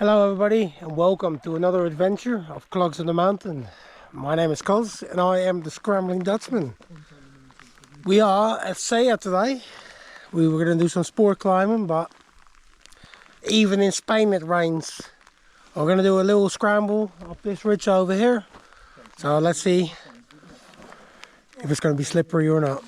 Hello everybody and welcome to another adventure of Clogs on the Mountain. My name is Cos and I am the Scrambling Dutchman. We are at Sella today. We were going to do some sport climbing, but even in Spain it rains. We're going to do a little scramble up this ridge over here. So let's see if it's going to be slippery or not.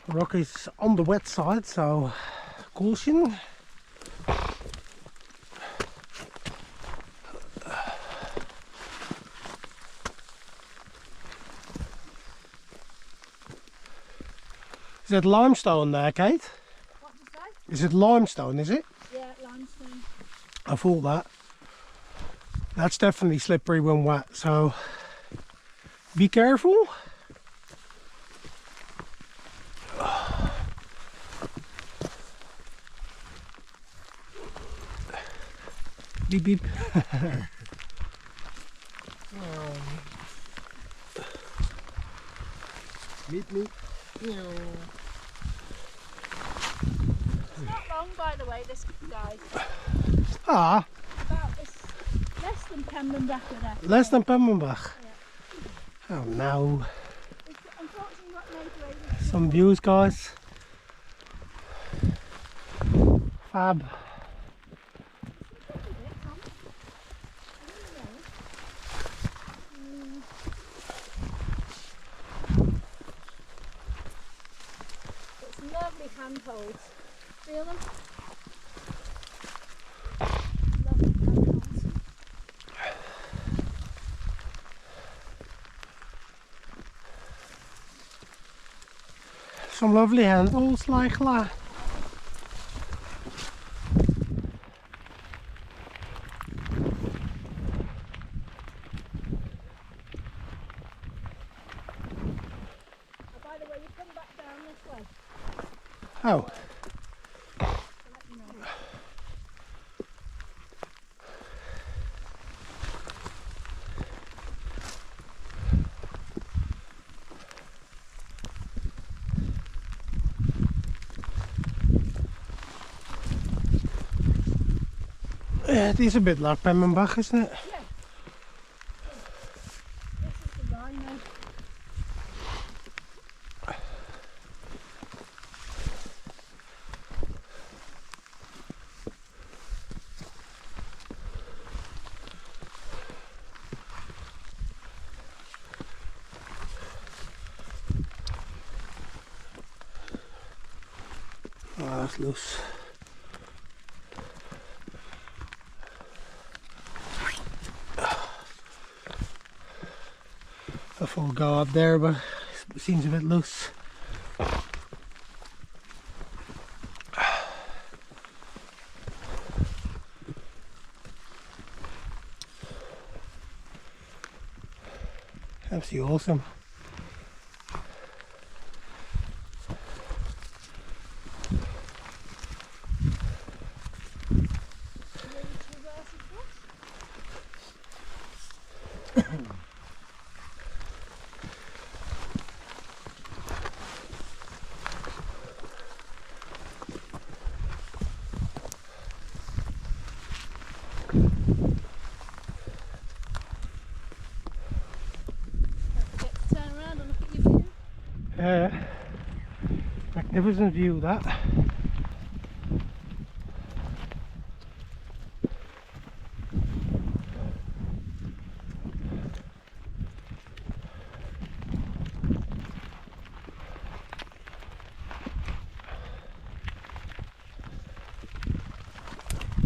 Rock is on the wet side, so caution. Is it limestone there, Kate? What did you say? Is it limestone, is it? Yeah, limestone. I thought that. That's definitely slippery when wet, so be careful. Beep beep. Meet me. It's not long, by the way, this guide. Ah, It's less than Penmaenbach. less than Penmaenbach. Yeah. Oh no. It's unfortunately not motivated. Some views, guys. Fab. It's lovely handholds. Feel them? Lovely handholds. Some lovely handles like that. By the way, you come back down this way. Oh. So let me know. Yeah, it is a bit like Penmaenbach, isn't it? Yeah. This is the rhino. Oh, that's loose. I thought we'd go up there, but it seems a bit loose. Absolutely awesome. Turn around and look at your view. Yeah, magnificent view that.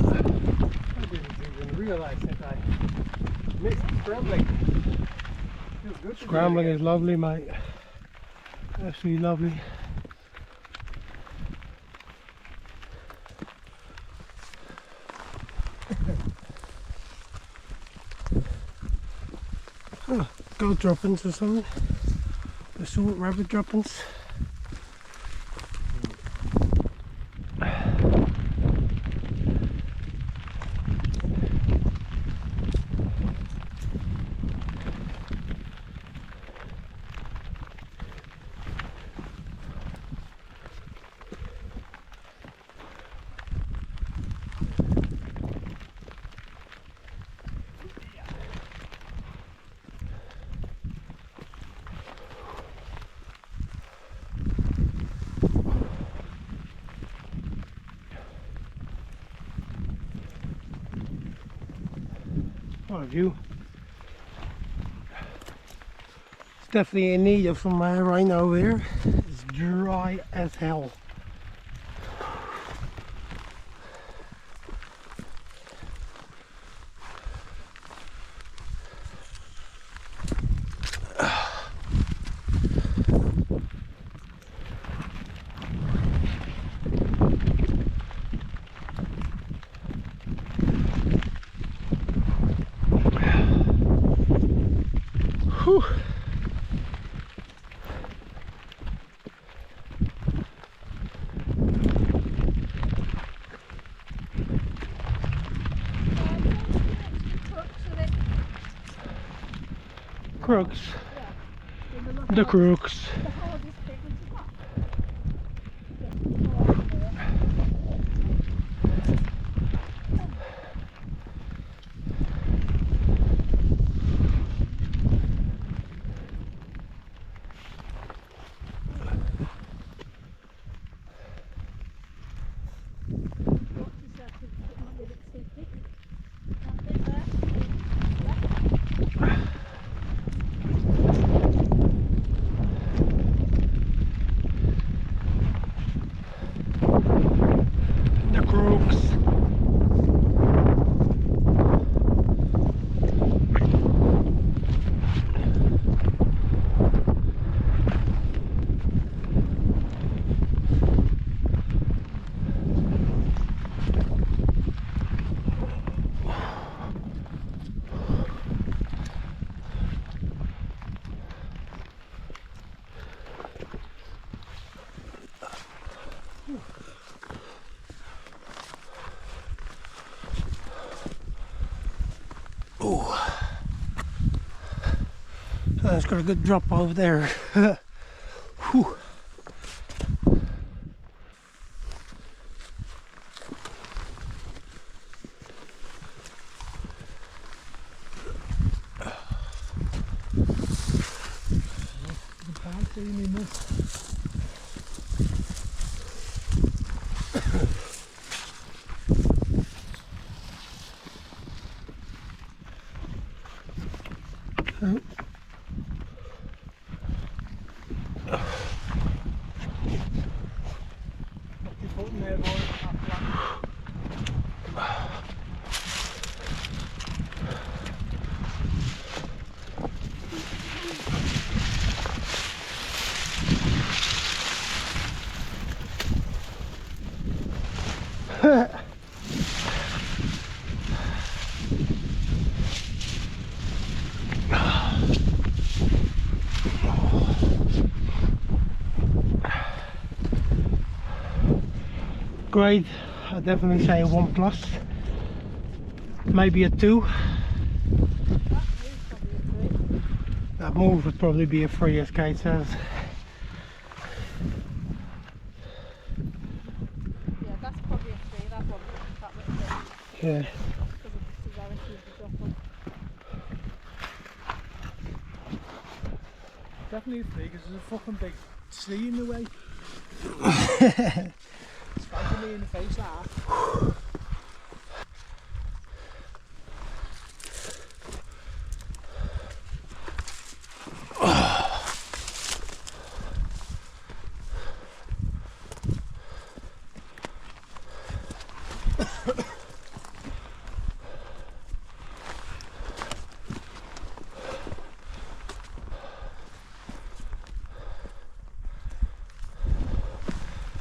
I didn't even realize that I missed scrambling. Feels good. Scrambling is lovely, mate. Absolutely lovely. Oh, goat droppings or something. The salt rabbit droppings. What a view. It's definitely in need of some rain over here. It's dry as hell. Whew. Crux. The crux. The crux. Oh, it's got a good drop over there. Whew. Great, I'd definitely say a 1+, maybe a 2. That move would probably be a 3, as Kate says. Yeah, that's probably a 3, that one, that little bit. Yeah. Because of the severity of the drop off. Definitely a 3 because there's a fucking big tree in the way. Spanking me in the face like that.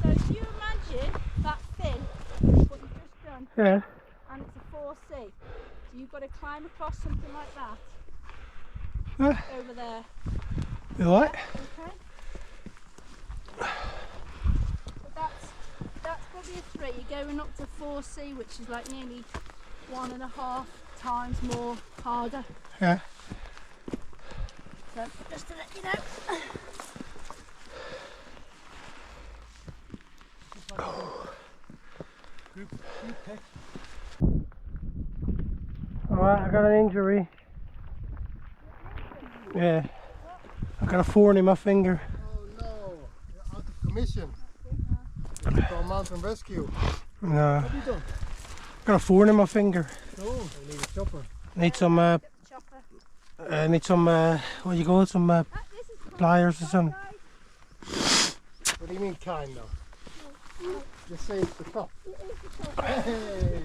So if you imagine that thing, what you've just done, Yeah. and it's a 4C, so you've got to climb across something like that. over there. You alright? Okay. But that's probably a 3. You're going up to 4C, which is like nearly 1.5 times more harder. Yeah. So just to let you know. Alright, I got an injury. Yeah. I got a thorn in my finger. Oh no, you're out of commission. It's called mountain rescue. No. What have you done? Got a thorn in my finger. Oh, I need a chopper. Need some Chopper. need some what do you call it? Some This is pliers or something. What do you mean kind though? Just say it's the top. Hey.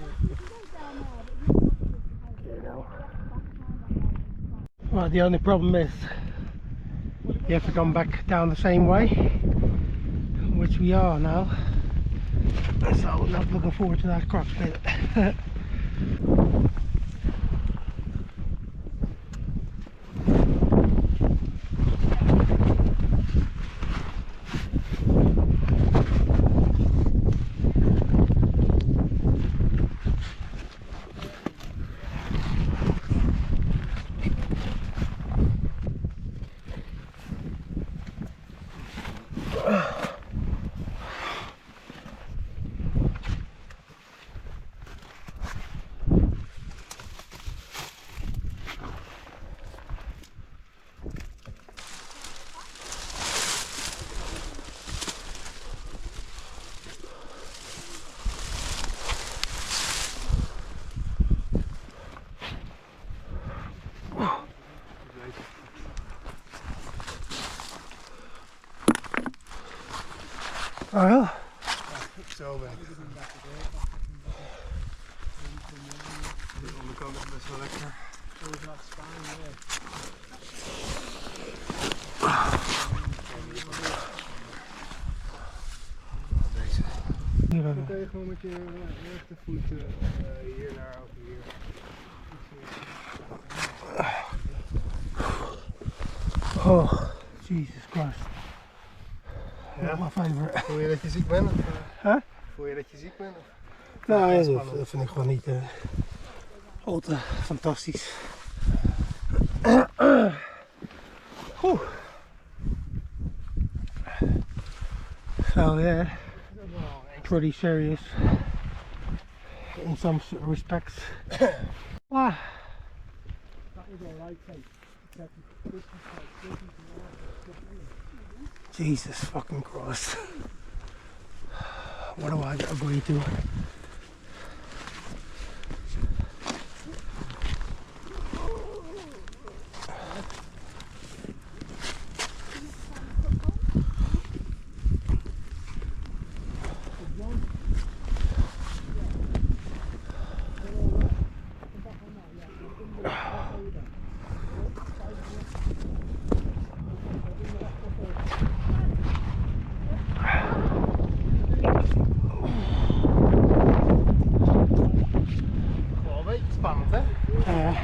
Well, the only problem is you have to come back down the same way, which we are now. So not looking forward to that crux bit. Well, Zo ben ik. De onderkant is best wel lekker. Deze. Dan kun je gewoon met je rechtervoet hier naar over hier. oh, Jesus Christ. Ja. My favorite. Voel je dat je ziek bent? Of, Huh? voel je dat je ziek bent? Of? Nou, ja, dat vind ik gewoon niet al te fantastisch. Oeh. So yeah, pretty serious in some respects. Wow. That was alright, except this was like Jesus fucking Christ. What do I agree to? Spannend hè? Yeah.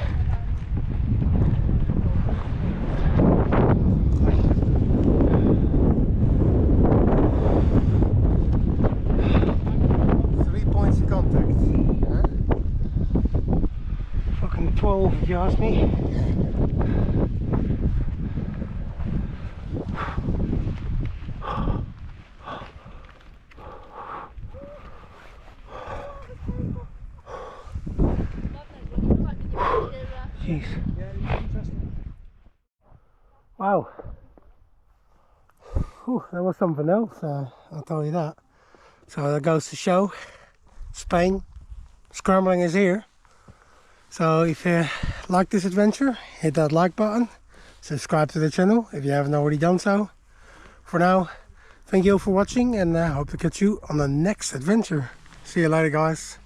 3 points of contact. Huh? Fucking 12 if you ask me. Jeez. Wow. Whew, that was something else, I'll tell you that. So that goes to show, Spain, scrambling is here. So if you like this adventure, hit that like button, subscribe to the channel if you haven't already done so. For now, thank you all for watching and I hope to catch you on the next adventure. See you later guys.